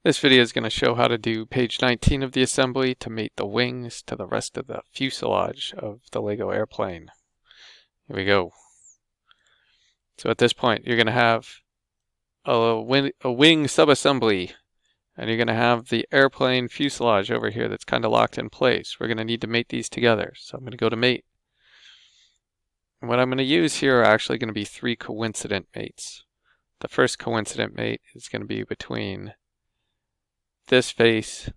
This video is going to show how to do page 19 of the assembly to mate the wings to the rest of the fuselage of the LEGO airplane. Here we go. So at this point, you're going to have a wing subassembly, and you're going to have the airplane fuselage over here that's kind of locked in place. We're going to need to mate these together. So I'm going to go to mate. And what I'm going to use here are actually going to be three coincident mates. The first coincident mate is going to be between this face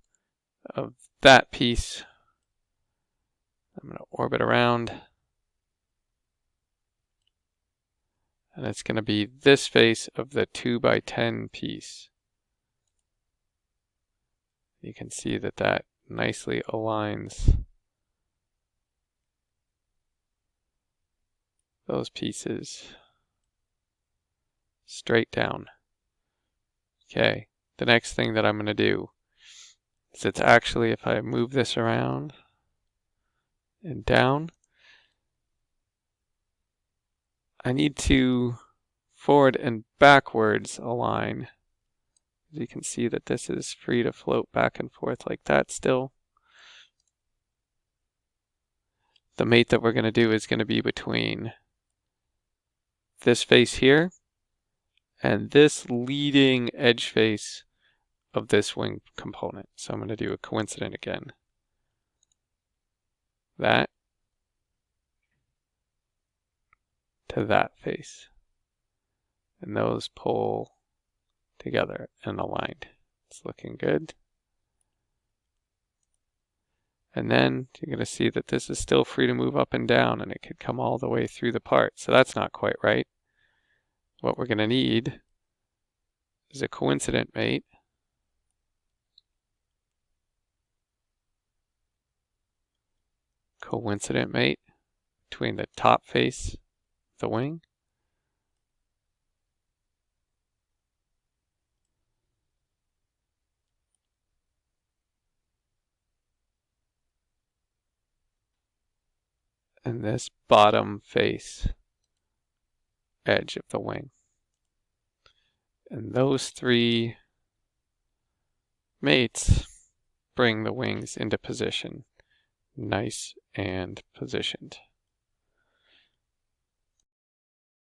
of that piece. I'm going to orbit around, and it's going to be this face of the 2x10 piece. You can see that that nicely aligns those pieces straight down. Okay, the next thing that I'm going to do is it's actually, if I move this around and down, I need to forward and backwards align. You can see that this is free to float back and forth like that still. The mate that we're going to do is going to be between this face here and this leading edge face of this wing component. So I'm going to do a coincident again. That to that face. And those pull together and aligned. It's looking good. And then you're going to see that this is still free to move up and down, and it could come all the way through the part. So that's not quite right. What we're going to need is a coincident mate. Coincident mate between the top face of the wing and this bottom face edge of the wing. And those three mates bring the wings into position, nice and positioned.